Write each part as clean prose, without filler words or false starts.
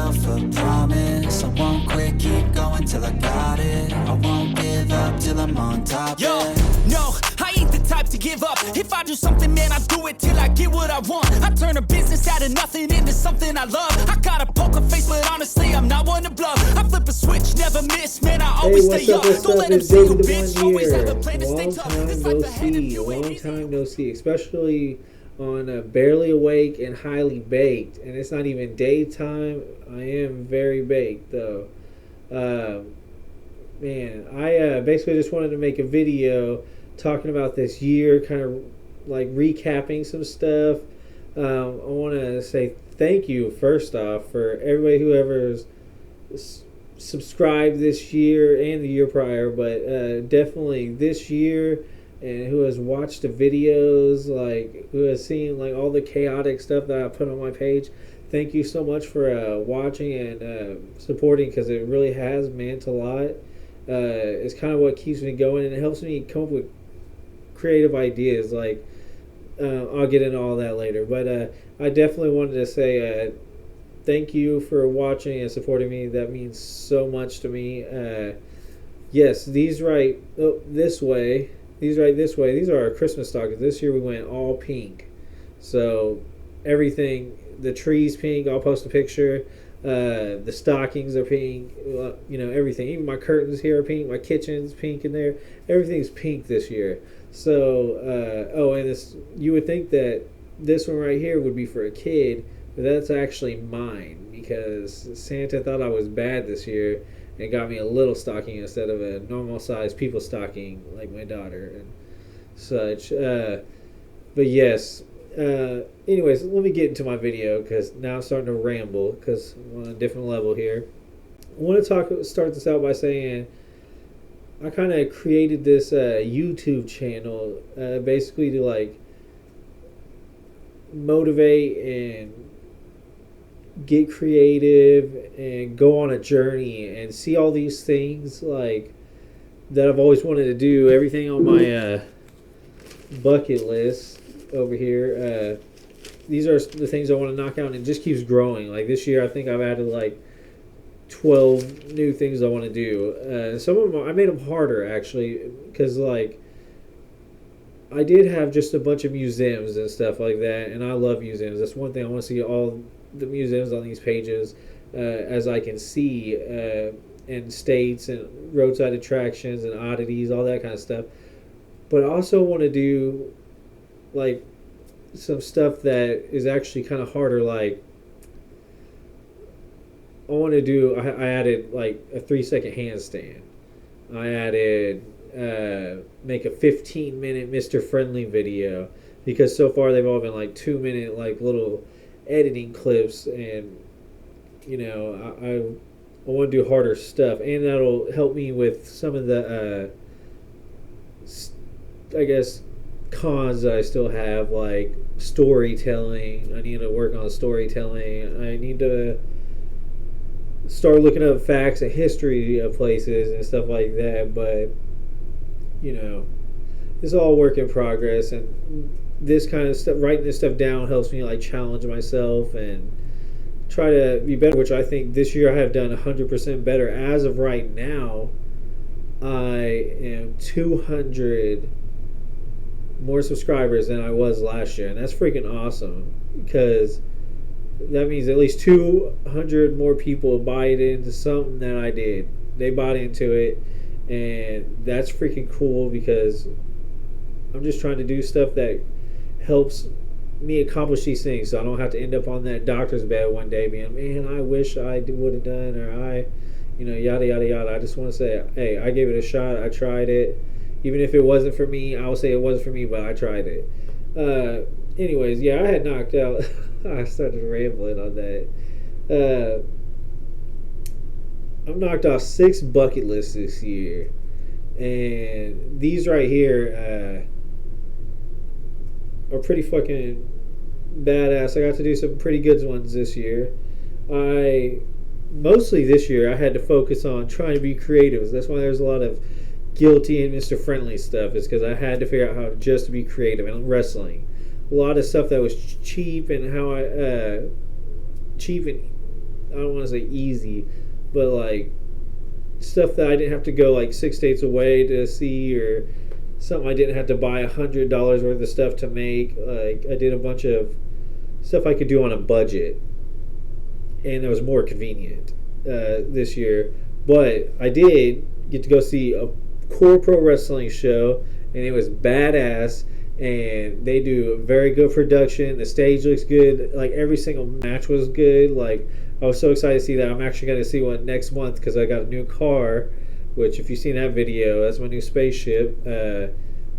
myself a promise. I won't quit, keep going till I got it. I won't give up till I'm on top. Yo, no, I ain't the type to give up. If I do something, man, I do it till I get what I want. I turn a business out of nothing into something I love. I got a poker face, but honestly, I'm not one to bluff. I flip a switch, never miss, man, I always stay up. Don't let them see you, bitch. Always have a plan to stay tough. It's like the hand of you. Long time no see, especially on Barely Awake and Highly Baked. And it's not even daytime. I am very baked, though. Man, I basically just wanted to make a video talking about this year, kind of like recapping some stuff. I want to say thank you, first off, for everybody who ever's subscribed this year and the year prior, but definitely this year, and who has watched the videos, like who has seen like all the chaotic stuff that I put on my page. Thank you so much for watching and supporting, because it really has meant a lot. It's kind of what keeps me going, and it helps me come up with creative ideas. Like I'll get into all that later, but I definitely wanted to say thank you for watching and supporting me. That means so much to me. Yes, these right this way. These are our Christmas stockings. This year we went all pink. So everything, the tree's pink. I'll post a picture. The stockings are pink. Everything. Even my curtains here are pink. My kitchen's pink in there. Everything's pink this year. So, and this, you would think that this one right here would be for a kid, but that's actually mine, because Santa thought I was bad this year and got me a little stocking instead of a normal size people stocking like my daughter and such. But yes, anyways, let me get into my video, because now I'm starting to ramble, because I'm on a different level here. I want to start this out by saying I kind of created this YouTube channel basically to like motivate and get creative and go on a journey and see all these things like that I've always wanted to do. Everything on my bucket list over here. These are the things I want to knock out, and it just keeps growing. Like this year, I think I've added like 12 new things I want to do. Some of them I made them harder actually, because like I did have just a bunch of museums and stuff like that, and I love museums. That's one thing I want to see, all the museums on these pages as I can see, and states and roadside attractions and oddities, all that kind of stuff. But I also want to do like some stuff that is actually kind of harder. Like I added like a 3-second handstand. I added make a 15-minute Mr. Friendly video, because so far they've all been like 2-minute like little editing clips, and I want to do harder stuff, and that'll help me with some of the I guess cons that I still have, like storytelling. I need to work on storytelling. I need to start looking up facts and history of places and stuff like that, but it's all work in progress, and this kind of stuff, writing this stuff down, helps me like challenge myself and try to be better, which I think this year I have done 100% better. As of right now, I am 200 more subscribers than I was last year, and that's freaking awesome, because that means at least 200 more people bought into something that I did. They bought into it, and that's freaking cool, because I'm just trying to do stuff that helps me accomplish these things, so I don't have to end up on that doctor's bed one day being, man, I wish I would have done, or yada yada yada. I just want to say, hey, I gave it a shot. I tried it. Even if it wasn't for me, I will say it wasn't for me, but I tried it. Anyways, yeah, I had knocked out. I started rambling on that. I've knocked off 6 bucket lists this year, and these right here are pretty fucking badass. I got to do some pretty good ones this year. Mostly this year I had to focus on trying to be creative. That's why there's a lot of guilty and Mr. Friendly stuff, is because I had to figure out how just to be creative. And wrestling, a lot of stuff that was cheap, and how cheap and I don't want to say easy, but like stuff that I didn't have to go like 6 states away to see, or something I didn't have to buy $100 worth of stuff to make. Like I did a bunch of stuff I could do on a budget, and it was more convenient this year. But I did get to go see a cool pro wrestling show, and it was badass. And they do a very good production. The stage looks good. Like every single match was good. Like I was so excited to see that. I'm actually going to see one next month because I got a new car. Which, if you've seen that video, that's my new spaceship.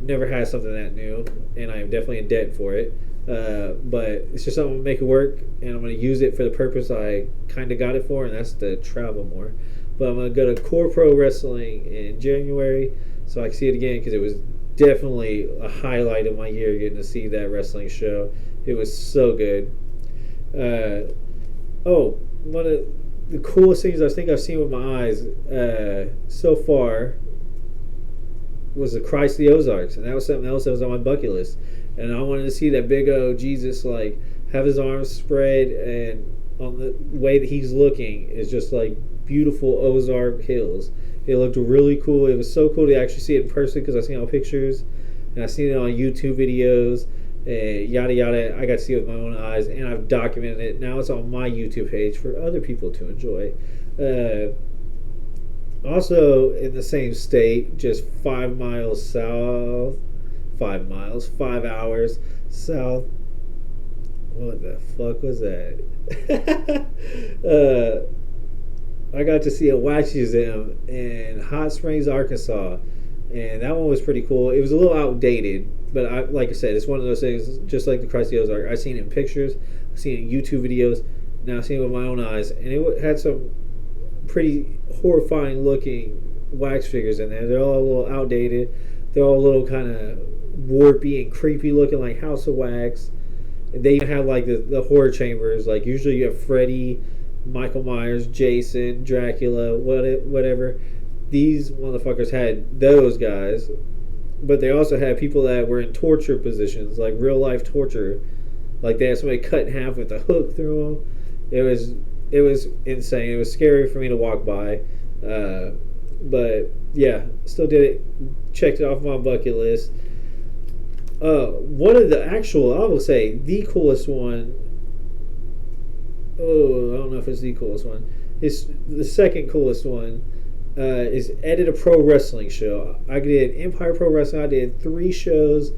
Never had something that new, and I am definitely in debt for it. But it's just something to make it work, and I'm going to use it for the purpose I kind of got it for, and that's to travel more. But I'm going to go to Core Pro Wrestling in January so I can see it again, because it was definitely a highlight of my year getting to see that wrestling show. It was so good. One of the coolest things I think I've seen with my eyes so far was the Christ of the Ozarks, and that was something else that was on my bucket list. And I wanted to see that big old Jesus like have his arms spread, and on the way that he's looking is just like beautiful Ozark hills. It looked really cool. It was so cool to actually see it in person, because I've seen it on pictures and I've seen it on YouTube videos, yada yada. I got to see it with my own eyes, and I've documented it. Now it's on my YouTube page for other people to enjoy. Also in the same state, just 5 miles south, 5 miles, 5 hours south. What the fuck was that? I got to see a wax museum in Hot Springs, Arkansas, and that one was pretty cool. It was a little outdated, but like I said, it's one of those things, just like the Christ of the Ozark. I've seen it in pictures, I've seen it in YouTube videos, now I've seen it with my own eyes, and it had some pretty horrifying looking wax figures in there. They're all a little outdated. They're all a little kind of warpy and creepy looking, like House of Wax. And they even have like the horror chambers. Like usually you have Freddy, Michael Myers, Jason, Dracula, whatever. These motherfuckers had those guys, but they also had people that were in torture positions, like real life torture. Like they had somebody cut in half with a hook through them. It was insane. It was scary for me to walk by, but yeah, still did it. Checked it off my bucket list. One of the actual, I will say, the coolest one. Oh, I don't know if it's the coolest one. It's the second coolest one. Is edit a pro wrestling show. I did Empire Pro Wrestling. I did 3 shows,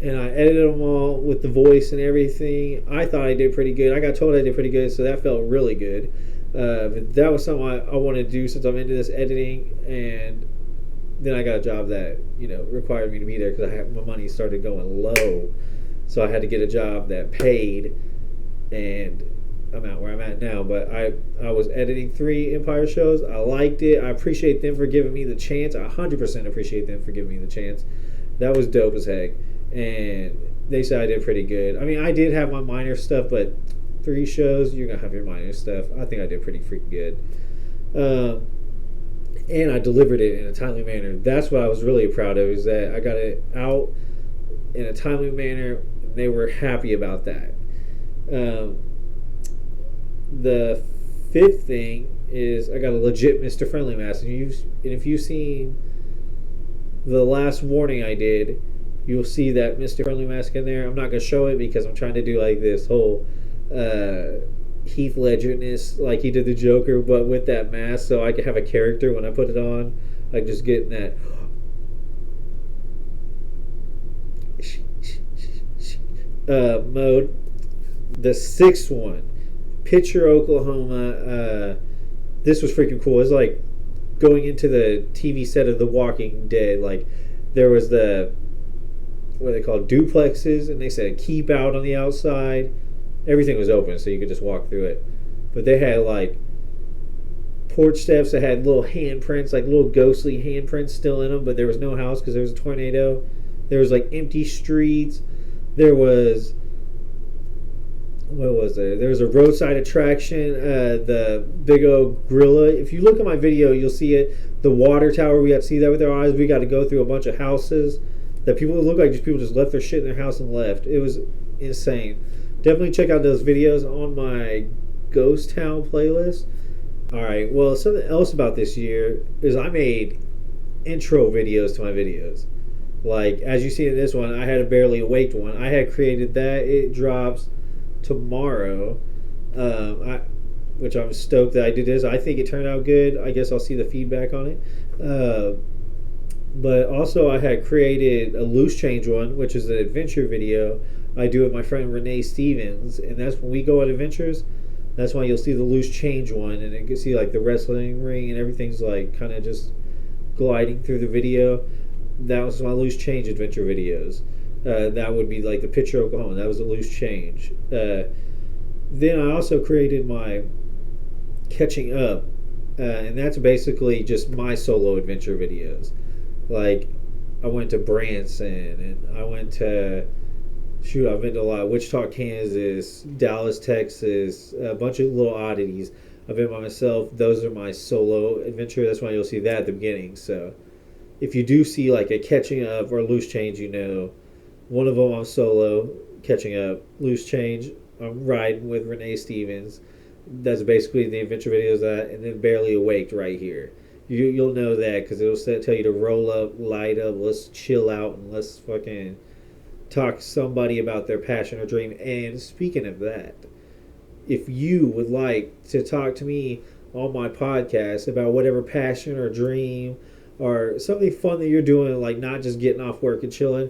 and I edited them all with the voice and everything. I thought I did pretty good. I got told I did pretty good, so that felt really good. But that was something I wanted to do since I'm into this editing, and then I got a job that required me to be there because my money started going low, so I had to get a job that paid, and I'm out where I'm at now. But I was editing 3 Empire shows. I liked it. I appreciate them for giving me the chance. I 100% appreciate them for giving me the chance. That was dope as heck. And they said I did pretty good. I mean, I did have my minor stuff, but 3 shows, you're going to have your minor stuff. I think I did pretty freaking good. And I delivered it in a timely manner. That's what I was really proud of, is that I got it out in a timely manner. And they were happy about that. The 5th thing is I got a legit Mr. Friendly mask. And if you've seen the last warning I did, you'll see that Mr. Friendly mask in there. I'm not going to show it because I'm trying to do like this whole Heath Ledger-ness, like he did the Joker, but with that mask, so I can have a character when I put it on. Like just getting that mode. The 6th one, Pitcher, Oklahoma. This was freaking cool. It's like going into the TV set of The Walking Dead. Like there was the, what are they called, duplexes, and they said keep out on the outside. Everything was open, so you could just walk through it. But they had like porch steps that had little handprints, like little ghostly handprints still in them, but there was no house because there was a tornado. There was like empty streets. There was, what was there? There was a roadside attraction, the big old gorilla. If you look at my video, you'll see it. The water tower, we got to see that with our eyes. We got to go through a bunch of houses that people look like just people just left their shit in their house and left. It was insane. Definitely check out those videos on my Ghost Town playlist. All right. Well, something else about this year is I made intro videos to my videos. Like, as you see in this one, I had a Barely Awaked one. I had created that. It drops tomorrow. Which I'm stoked that I did this. I think it turned out good. I guess I'll see the feedback on it. But also, I had created a Loose Change one, which is an adventure video I do with my friend Renee Stevens. And that's when we go on adventures. That's why you'll see the Loose Change one. And you can see, like, the wrestling ring and everything's, like, kind of just gliding through the video. That was my Loose Change adventure videos. That would be, like, the picture of Oklahoma. That was a Loose Change. Then I also created my Catching Up. And that's basically just my solo adventure videos. Like, I went to Branson, and I went to, I've been to a lot. Wichita, Kansas, Dallas, Texas, a bunch of little oddities. I've been by myself. Those are my solo adventure. That's why you'll see that at the beginning. So if you do see like a Catching Up or Loose Change, you know, one of them I'm solo, Catching Up. Loose Change, I'm riding with Renee Stevens. That's basically the adventure videos that, and then Barely Awaked right here. You'll know that because it'll tell you to roll up, light up, let's chill out, and let's fucking talk to somebody about their passion or dream. And speaking of that, if you would like to talk to me on my podcast about whatever passion or dream or something fun that you're doing, like not just getting off work and chilling,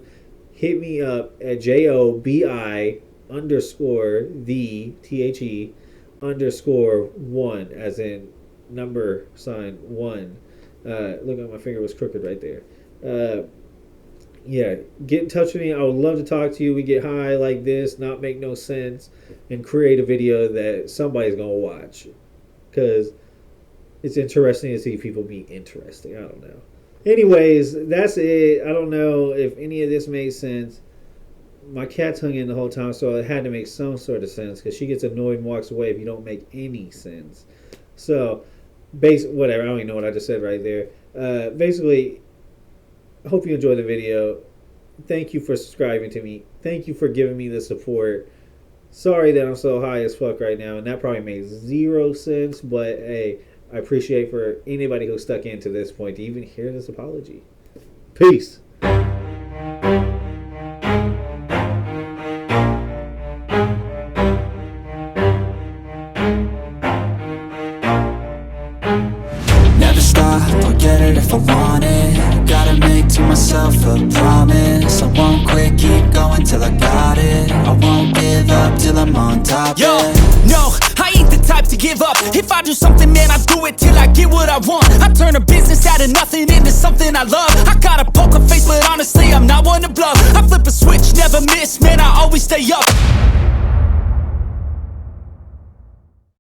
hit me up at JOBI underscore the THE underscore one, as in number sign one. Look at my finger was crooked right there. Yeah, get in touch with me. I would love to talk to you. We get high like this, not make no sense, and create a video that somebody's gonna watch, because it's interesting to see people be interesting. I don't know. Anyways, that's it. I don't know if any of this made sense. My cat's hung in the whole time, so it had to make some sort of sense, because she gets annoyed and walks away if you don't make any sense. So, whatever. I don't even know what I just said right there. Basically, I hope you enjoyed the video. Thank you for subscribing to me. Thank you for giving me the support. Sorry that I'm so high as fuck right now, and that probably made zero sense, but hey, I appreciate for anybody who stuck in to this point to even hear this apology. Peace. Never stop, I'll get it if I want it. Gotta make to myself a promise. I won't quit, keep going till I got it. I won't give up till I'm on top. Yo, yeah. no, I ain't the type to give up. If I do something, man, I do it till I get what I want. I turn a business out of nothing into something I love. I got a poker face, but honestly, I'm not one to bluff. I flip a switch, never miss, man, I always stay up.